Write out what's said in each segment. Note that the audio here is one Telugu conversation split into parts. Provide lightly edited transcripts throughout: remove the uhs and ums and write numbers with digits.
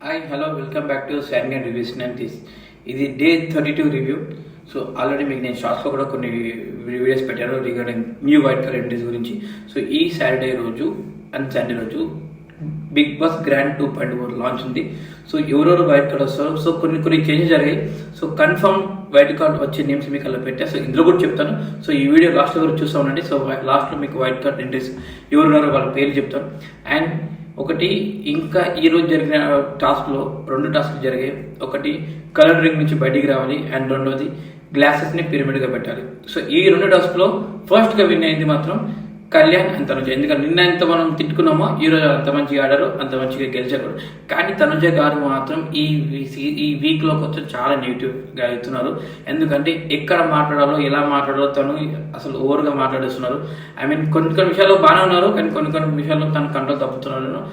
Hi hello welcome back to sang and reviews nineties. ఇది డే 32 రివ్యూ. సో ఆల్రెడీ మీకు నేను షార్ట్స్లో కూడా కొన్ని వీడియోస్ పెట్టాను regarding new white colour entries గురించి. సో ఈ సాటర్డే రోజు అండ్ సండే రోజు బిగ్ బాస్ గ్రాండ్ 2.0 లాంచ్ ఉంది. సో ఎవరెవరు వైట్ కార్డ్ వస్తారు, సో కొన్ని చేంజెస్ జరిగాయి. సో కన్ఫర్మ్ వైట్ కార్డ్ వచ్చే నేమ్స్ మీకు అలా పెట్టా. సో ఇందులో కూడా చెప్తాను. సో ఈ వీడియో లాస్ట్లో వరకు చూస్తూ ఉండండి. సో లాస్ట్లో మీకు వైట్ కార్డ్ ఎంట్రీస్ ఎవరున్నారో వాళ్ళ పేరు చెప్తాను. అండ్ ఒకటి ఇంకా ఈరోజు జరిగిన టాస్క్లో 2 టాస్క్లు జరిగాయి. ఒకటి కలర్ రింగ్ నుంచి బయటికి రావాలి అండ్ రెండోది గ్లాసెస్ని పిరమిడ్గా పెట్టాలి. సో ఈ 2 టాస్క్లో ఫస్ట్గా విన్ అయింది మాత్రం కళ్యాణ్ అండ్ తనుజ. ఎందుకంటే నిన్న ఎంత మనం తిట్టుకున్నామో ఈరోజు అంత మంచిగా ఆడారు, అంత మంచిగా గెలిచారు. కానీ తనుజ గారు మాత్రం ఈ వీక్లో కొంచెం చాలా నెగిటివ్గా అవుతున్నారు. ఎందుకంటే ఎక్కడ మాట్లాడాలో ఎలా మాట్లాడాలో తను అసలు ఓవర్గా మాట్లాడేస్తున్నారు. కొన్ని విషయాల్లో బాగానే ఉన్నారు, కానీ కొన్ని విషయాల్లో తను కంట్రోల్ తప్పుతున్నారు.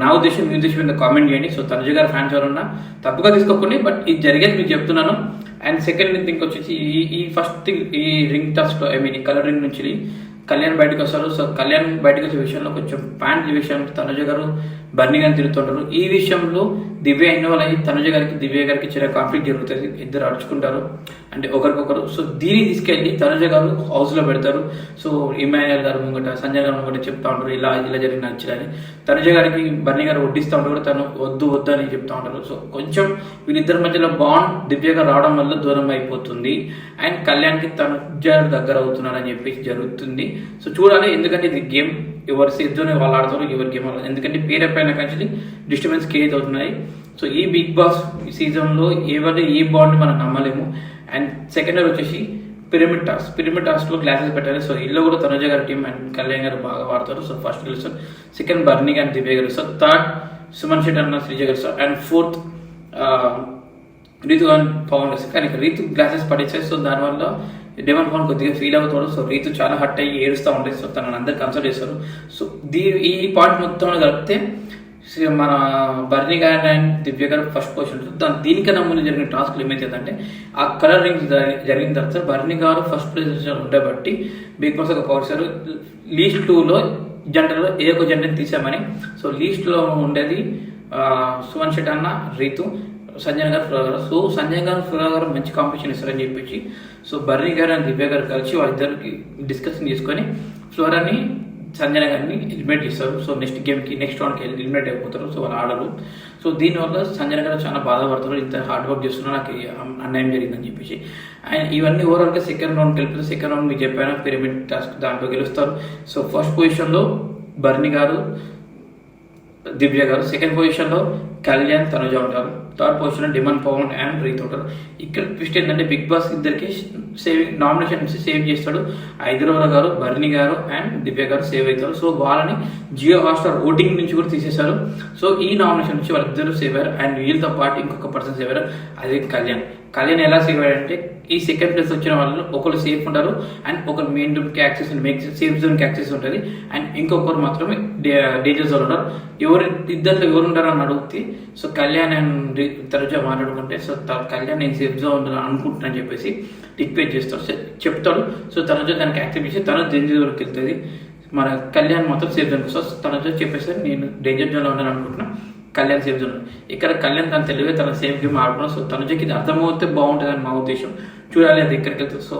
నా ఉద్దేశం మీ ఉద్దేశం మీద కామెంట్ చేయండి. సో తనుజ గారు ఫ్యాన్స్ ఎవరున్నా తప్పుగా తీసుకోకండి, బట్ ఇది జరిగేది మీకు చెప్తున్నాను. అండ్ సెకండ్ థింగ్ వచ్చేసి ఈ ఫస్ట్ థింగ్ ఈ రింగ్ టాస్క్లో ఈ కలర్ రింగ్ నుంచి కళ్యాణ్ బయటకు వస్తారు. సో కళ్యాణ్ బయటకు వచ్చే విషయంలో కొంచెం ప్యాంట్ విషయంలో తనుజ గారు బర్నీ గారిని తిరుగుతుంటారు. ఈ విషయంలో దివ్య ఇన్వాల్వ్ అయ్యి తనుజ గారికి దివ్య గారికి చిన్న కాన్ఫ్లిక్ట్ జరుగుతుంది. ఇద్దరు అడుచుకుంటారు అంటే ఒకరికొకరు. సో దీన్ని తీసుకెళ్ళి తనుజ గారు హౌస్లో పెడతారు. సో ఇమాన్యుయల్ గారు ముంగట సంజయ్ గారు ముంగట చెప్తా ఉంటారు ఇలా జరిగిన నచ్చలని. తనుజ గారికి బర్నీ గారు వడ్డిస్తూ ఉంటారు, తను వద్దు అని చెప్తా ఉంటారు. సో కొంచెం వీళ్ళిద్దరి మధ్యలో బాండ్ దివ్యగా రావడం వల్ల దూరం అయిపోతుంది. అండ్ కళ్యాణ్కి తనుజ దగ్గర అవుతున్నారని చెప్పేసి జరుగుతుంది. సో చూడాలి, ఎందుకంటే ఇది గేమ్ ఎవరి సేఫ్తోనే వాళ్ళు ఆడతారు, ఎవరి గేమ్ వాళ్ళు. ఎందుకంటే పేరు పైన కంచి డిస్టర్బెన్స్ క్రియేట్ అవుతున్నాయి. సో ఈ బిగ్ బాస్ సీజన్లో ఏ బాండ్ మనం నమ్మలేము. అండ్ సెకండ్ వచ్చేసి పిరమిడ్ టాస్క్లో గ్లాసెస్ పెట్టాలి. సో ఇల్లు కూడా తనుజ గారి టీం అండ్ కళ్యాణ్ గారు బాగా వాడతారు. సో ఫస్ట్ గెలుస్తారు. సెకండ్ బర్నీ గారి దివ్య గెలుస్తారు. థర్డ్ సుమన్ శెట్టి అన్న శ్రీజ గెలుస్తారు. And fourth Rithu and Pavan గెలుస్తారు. కానీ రీతు గ్లాసెస్ పడేసాయి. సో దానివల్ల డెమన్ పవన్ కొద్దిగా ఫీల్ అవుతాడు. సో రీతు చాలా హర్ట్ అయ్యి ఏడుస్తూ ఉంటాయి. సో తనని అందరు కన్సల్ట్ చేస్తారు. సో ఈ పాయింట్ మొత్తం కలిపితే మన బర్నీ గారు అండ్ దివ్య గారు ఫస్ట్ పొజిషన్. దీనికన్నా ముందు జరిగిన టాస్క్లు ఏమైతుందంటే ఆ కలర్ రింగ్ జరిగిన తర్వాత బర్నీ గారు ఫస్ట్ పొజిషన్ ఉండబట్టి బిగ్ బాస్ ఒక పవర్సారు లీస్ట్ 2లో జంటలో ఏ ఒక జంటని తీసామని. సో లీస్ట్లో ఉండేది సుమన్ శెట్టి అన్న, రీతు, సంజయ్ గారు, ఫ్లోర్ గారు. సో సంజయ్ గారు, ఫ్లోర్ గారు మంచి కాంపిటీషన్ ఇస్తారని చెప్పేసి సో బర్నీ గారు అండ్ దివ్య గారు కలిసి వాళ్ళిద్దరికి డిస్కషన్ చేసుకొని ఫ్లోరాన్ని సంజయ్ గారిని ఎలిమినేట్ చేస్తారు. సో నెక్స్ట్ రౌండ్కి ఎలిమినేట్ అయిపోతారు. సో వాళ్ళు ఆడరు. సో దీనివల్ల సంజయ్ గారు చాలా బాధపడతారు, ఇంత హార్డ్ వర్క్ చేస్తున్నారు, నాకు అన్యాయం జరిగిందని చెప్పేసి. అండ్ ఇవన్నీ ఓవరాల్గా సెకండ్ రౌండ్కి వెళ్ళిపోతే సెకండ్ రౌండ్ మీకు చెప్పాను పిరమిడ్ టాస్క్ దాంట్లో గెలుస్తారు. సో ఫస్ట్ పొజిషన్లో బర్నీ గారు, దివ్య గారు. సెకండ్ పొజిషన్లో కళ్యాణ్, తనుజ ఉంటారు. థర్డ్ పొజిషన్లో డిమన్ పవన్ అండ్ రీత్ ఉంటారు. ఇక్కడ ట్విస్ట్ ఏంటంటే బిగ్ బాస్ ఇద్దరికి నామినేషన్ నుంచి సేవ్ చేస్తాడు. హైదరాబాద్ గారు, బర్నీ గారు అండ్ దివ్య గారు సేవ్ అవుతారు. సో వాళ్ళని జియో హాట్స్టార్ ఓటింగ్ నుంచి కూడా తీసేశారు. సో ఈ నామినేషన్ నుంచి వాళ్ళిద్దరు సేవ్ అయ్యారు. అండ్ వీళ్ళతో పాటు ఇంకొక పర్సన్ సేవ్ అయ్యారు, అదే కళ్యాణ్. ఎలా సేవ్ అయ్యారంటే ఈ సెకండ్ ప్లేస్ వచ్చిన వాళ్ళు ఒకరు సేఫ్ ఉంటారు అండ్ ఒకరు మెయిన్ రూమ్కి యాక్సెస్ సేఫ్ జోన్కి యాక్సెస్ ఉంటుంది. అండ్ ఇంకొకరు మాత్రమే డేంజర్ జోన్ ఉంటారు. ఇద్దరిలో ఎవరు ఉంటారు అని అడిగితే సో కళ్యాణ్ అండ్ తనుజ మాట్లాడుకుంటే సో కళ్యాణ్ నేను సేఫ్ జోన్ ఉంటాను అనుకుంటున్నాను చెప్పేసి రిక్వెస్ట్ చేస్తాడు, చెప్తాడు. సో తనుజ దానికి యాక్సెప్ట్ చేసి తను డేంజర్ జోన్కి వెళ్తుంది. మన కళ్యాణ్ మాత్రం సేఫ్ జోన్కి వస్తుంది. తనుజ చెప్పేసి నేను డేంజర్ జోన్లో ఉన్నాను అనుకుంటున్నాను, కళ్యాణ్ సేఫ్ జోన్. ఇక్కడ కళ్యాణ్ తను తెలివిగా తన సేఫ్ గేమ్ ఆడుకున్నాను. సో తనుజకి ఇది అర్థమవుతే బాగుంటుందని మా ఉద్దేశం. చూడాలి అది ఎక్కడికి వెళ్తుంది. సో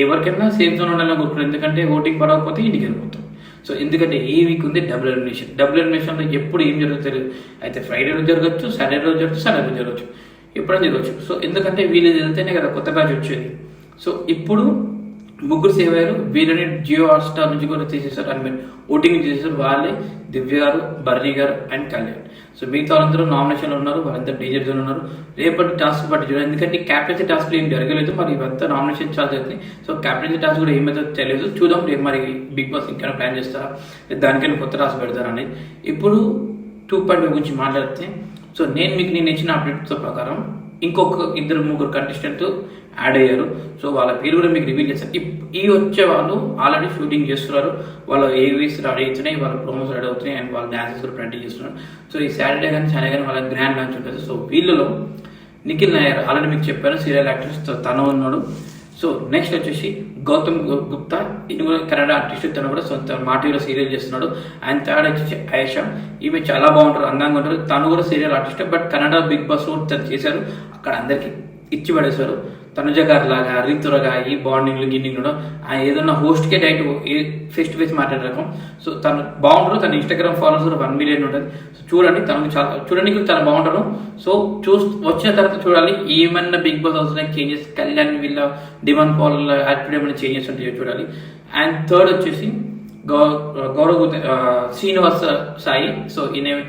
ఎవరికైనా సేఫ్ జోన్ ఉండాలని అనుకుంటున్నాను, ఎందుకంటే ఓటింగ్ పడకపోతే ఇంటికి వెళ్ళిపోతాం. సో ఎందుకంటే ఈ వీక్ ఉంది డబుల్ ఎలిమినేషన్లో ఎప్పుడు ఏం జరుగుతుంది అయితే ఫ్రైడే రోజు జరగచ్చు, సాటర్డే రోజు జరగచ్చు, సండే రోజు జరగచ్చు, ఎప్పుడైనా జరగచ్చు. సో ఎందుకంటే వీళ్ళు వెళ్తేనే కదా కొత్త బ్యాచ్ వచ్చేది. సో ఇప్పుడు ముగ్గురు సేవ్ అయ్యారు. వీళ్ళని జియో హాట్స్టార్ నుంచి కూడా తీసేశారు, ఓటింగ్ చేసేసారు. వాళ్ళే దివ్య గారు, బర్నీ గారు అండ్ కళ్యాణ్. సో మిగతా వాళ్ళందరూ నామినేషన్లో ఉన్నారు, వాళ్ళందరూ డేంజర్ జోన్ ఉన్నారు. రేపటి టాస్క్ బట్టి చూడాలి, ఎందుకంటే క్యాప్టెన్సీ టాస్క్లు ఏం జరగలేదు. మరి ఇవంతా నామినేషన్ ఛార్జ్ అవుతుంది. సో క్యాప్టెన్సీ టాస్క్ కూడా ఏమైతే తెలియదు, చూద్దాం రేపు మరి బిగ్ బాస్ ఇంకైనా ప్లాన్ చేస్తారా, దానికైనా కొత్త టాస్క్ పెడతారా అనేది. ఇప్పుడు 2.5 గురించి మాట్లాడితే సో నేను ఇచ్చిన అప్డేట్స్ ప్రకారం ఇంకొక 2-3 కంటెస్టెంట్ యాడ్ అయ్యారు. సో వాళ్ళ పేరు కూడా మీకు రివీల్ చేస్తారు. ఈ వచ్చే వాళ్ళు ఆల్రెడీ షూటింగ్ చేస్తున్నారు, వాళ్ళ ఏవీస్ రెడీ అవుతున్నాయి, వాళ్ళ ప్రోమోస్ రెడీ అవుతున్నాయి అండ్ వాళ్ళ డాన్సెస్ కూడా ప్రాక్టీస్ చేస్తున్నారు. సో ఈ సాటర్డే కానీ సండే కానీ వాళ్ళ గ్రాండ్ లాంచ్ ఉంటుంది. సో వీళ్ళలో నిఖిల్ నాయర్ ఆల్రెడీ మీకు చెప్పాను, సీరియల్ యాక్టర్స్ తను ఉన్నాడు. సో నెక్స్ట్ వచ్చేసి గౌతమ్ గుప్తా, ఇది కూడా కన్నడ ఆర్టిస్ట్, తను కూడా సొంత మా టీవీలో సీరియల్ చేస్తున్నాడు. అండ్ థర్డ్ వచ్చేసి ఆయేషా, ఈమె చాలా బాగుంటారు, అందంగా ఉంటారు, తను కూడా serial artist, but Kannada Bigg Boss తను చేశారు, అక్కడ అందరికి ఇచ్చి పడేశారు. తనుజ గారి లాగా రితురగా ఈ బాండింగ్లు గిన్నింగ్ కూడా ఏదన్నా హోస్ట్కే డైరెక్ట్ ఫేస్ టు ఫేస్ మాట్లాడే రకం. సో తను బాగుంటారు, తన ఇన్స్టాగ్రామ్ ఫాలోవర్స్ 1 మిలియన్ ఉంటుంది. సో చూడండి, తనకు చాలా చూడడానికి చాలా బాగుంటారు. సో వచ్చిన తర్వాత చూడాలి ఏమన్నా Bigg Boss house changes, Kalyan వీళ్ళ డిమాండ్ పాల్ యాటిట్యూడ్ ఏమైనా చేంజెస్ ఉంటాయో చూడాలి. అండ్ థర్డ్ వచ్చేసి గౌరవ్ శ్రీనివాస సాయి. సో ఈయన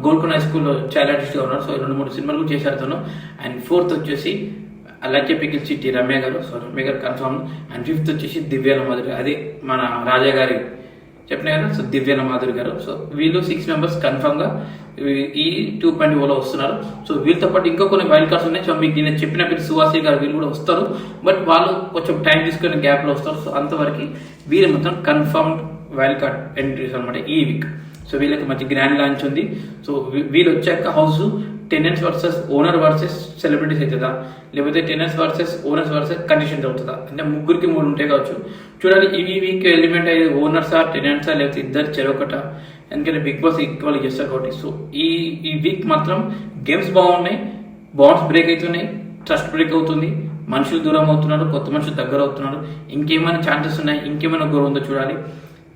గోల్కొండ హై స్కూల్లో చైల్డ్ ఆర్టిస్ట్గా ఉన్నారు. సో 2-3 సినిమాలు కూడా చేశారు తను. అండ్ ఫోర్త్ వచ్చేసి లక్కీ పికిల్ చిట్టి రమ్య గారు. సో రమ్య గారు కన్ఫర్మ్. అండ్ ఫిఫ్త్ వచ్చేసి దివ్యాల మాధురి, అదే మన రాజా గారి చెప్పిన కదా. సో దివ్యాల మాధురి గారు. సో వీళ్ళు 6 మెంబర్స్ కన్ఫర్మ్గా ఈ 2.0లో వస్తున్నారు. సో వీళ్ళతో పాటు ఇంకా కొన్ని వైల్డ్ కార్డ్స్ ఉన్నాయి. సో మీకు నేను చెప్పిన పేరు సువాసి గారు, వీళ్ళు కూడా వస్తారు, బట్ వాళ్ళు కొంచెం టైం తీసుకునే గ్యాప్లో వస్తారు. సో అంతవరకు వీళ్ళు మొత్తం కన్ఫర్మ్డ్ వైల్డ్ కార్డ్ ఎంట్రీస్ అనమాట ఈ వీక్. సో వీళ్ళకి మంచి గ్రాండ్ లాంచ్ ఉంది. సో వీళ్ళు వచ్చాక house tenants versus owner versus celebrities అవుతుందా, లేకపోతే tenants versus owners versus conditions అవుతుందా, అంటే 3కి 3 ఉంటాయి కావచ్చు. చూడాలి ఈ వీక్ ఎలిమెంట్ అయ్యేది ఓనర్సా టెనెంట్సా, లేకపోతే ఇద్దరు చెరొకట, ఎందుకంటే బిగ్ బాస్ ఈక్వల్ చేస్తారు కాబట్టి. సో ఈ వీక్ మాత్రం గేమ్స్ బాగున్నాయి, బాండ్స్ బ్రేక్ అవుతున్నాయి, ట్రస్ట్ బ్రేక్ అవుతుంది, మనుషులు దూరం అవుతున్నారు, కొత్త మనుషులు దగ్గర అవుతున్నారు. ఇంకేమైనా ఛాన్సెస్ ఉన్నాయి, ఇంకేమైనా గోల్ ఉందో చూడాలి.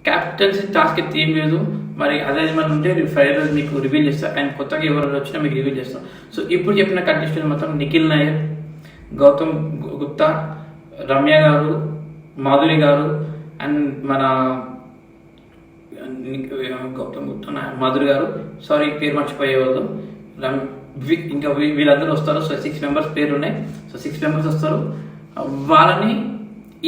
క్యాప్టెన్సీ టాస్క్ అయితే ఏం లేదు, మరి అదే ఏమైనా ఉంటే ఫ్రైడే రోజు మీకు రివీల్ చేస్తాను. అండ్ కొత్తగా ఎవరు వచ్చినా మీకు రివీల్ చేస్తాను. సో ఇప్పుడు చెప్పిన కంటెస్టెంట్ మొత్తం నిఖిల్ నాయర్, గౌతమ్ గుప్తా, రమ్య గారు, మాధురి గారు, అండ్ మన గౌతమ్ గుప్తా మాధురి గారు, సారీ పేరు మర్చిపోయేవాళ్ళు, ఇంకా వీళ్ళందరూ వస్తారు. సో 6 మెంబర్స్ పేరు ఉన్నాయి. సో 6 మెంబర్స్ వస్తారు. వాళ్ళని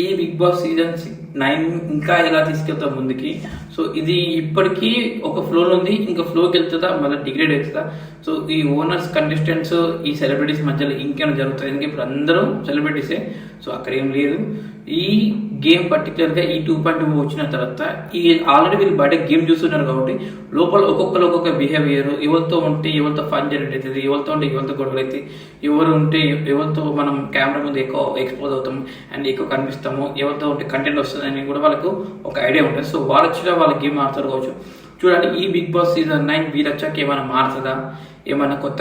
ఈ బిగ్ బాస్ సీజన్ 9 ఇంకా ఎలా తీసుకెళ్తాం ముందుకి. సో ఇది ఇప్పటికీ ఒక ఫ్లోలో ఉంది, ఇంకా ఫ్లోకి వెళ్తుందా మళ్ళీ డిగ్రేడ్ అవుతుందా. సో ఈ ఓనర్స్ కంటెస్టెంట్స్ ఈ సెలబ్రిటీస్ మధ్యలో ఇంకేమైనా జరుగుతుంది, ఎందుకంటే ఇప్పుడు అందరూ సెలబ్రిటీసే. సో అక్కడ ఏం లేదు. ఈ గేమ్ పర్టికులర్గా ఈ 2.0 వచ్చిన తర్వాత ఈ ఆల్రెడీ వీళ్ళు బయట గేమ్ చూస్తున్నారు కాబట్టి లోపల ఒక్కొక్కరు ఒక్కొక్క బిహేవియర్, ఎవరితో ఉంటే ఎవరితో ఫన్ జనరేట్ అవుతుంది, ఎవరితో ఉంటే ఎవరితో గొడవలు అవుతాయి, ఎవరు ఉంటే ఎవరితో మనం కెమెరా ముందు ఎక్కువ ఎక్స్పోజ్ అవుతాము అండ్ ఎక్కువ కనిపిస్తాము, ఎవరితో ఉంటే కంటెంట్ వస్తుంది అని కూడా వాళ్ళకు ఒక ఐడియా ఉంటుంది. సో వాళ్ళు వచ్చినా వాళ్ళ గేమ్ ఆడతారు కావచ్చు. చూడాలి ఈ బిగ్ బాస్ సీజన్ 9 వీళ్ళు వచ్చాక ఏమైనా మారుతుందా, ఏమైనా కొత్త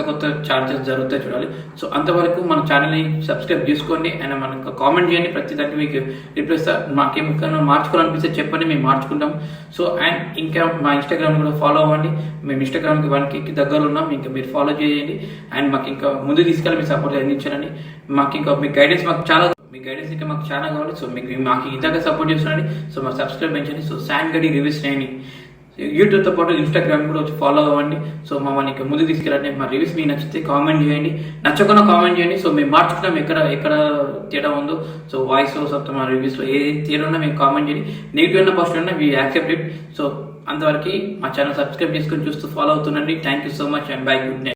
ఛాన్సెస్ జరుగుతాయి చూడాలి. సో అంతవరకు మన ఛానల్ని సబ్స్క్రైబ్ చేసుకోండి అండ్ మనకు కామెంట్ చేయండి, ప్రతి దానికి మీకు రిప్లై ఇస్తా. మాకేమైనా మార్చుకోవాలనిపిస్తే చెప్పండి, మేము మార్చుకుంటాం. సో అండ్ ఇంకా మా ఇన్స్టాగ్రామ్ కూడా ఫాలో అవ్వండి. మేము ఇన్స్టాగ్రామ్కి 1K దగ్గరలో ఉన్నాం, ఇంకా మీరు ఫాలో చేయండి. అండ్ మాకు ఇంకా ముందు తీసుకెళ్ళి మీ సపోర్ట్ అందించాలని, మాకు ఇంకా మీ గైడెన్స్ ఇంకా మాకు చాలా కావాలి. సో మాకు ఇంతగా సపోర్ట్ చేస్తున్నాండి. సో మా సబ్స్క్రైబ్ పెంచండి. సో శాంగడి రివ్యూస్ నేని యూట్యూబ్తో పాటు ఇన్స్టాగ్రామ్ కూడా వచ్చి ఫాలో అవ్వండి. సో మమ్మల్ని ఇంకా ముందు తీసుకెళ్ళండి. మా రివ్యూస్ మీకు నచ్చితే కామెంట్ చేయండి, నచ్చకుండా కామెంట్ చేయండి. సో మేము మార్చుకున్నాం ఎక్కడ తేడా ఉందో. సో వాయిస్ వస్తుంది మా రివ్యూస్లో ఏ తేడా ఉన్నా మేము కామెంట్ చేయండి. నెగిటివ్ అయినా పాజిటివ్ అయినా వీ యాక్సెప్ట్ ఇట్. సో అంతవరకు మా ఛానల్ సబ్స్క్రైబ్ చేసుకొని చూస్తూ ఫాలో అవుతుండండి. Thank you so much and bye, good night.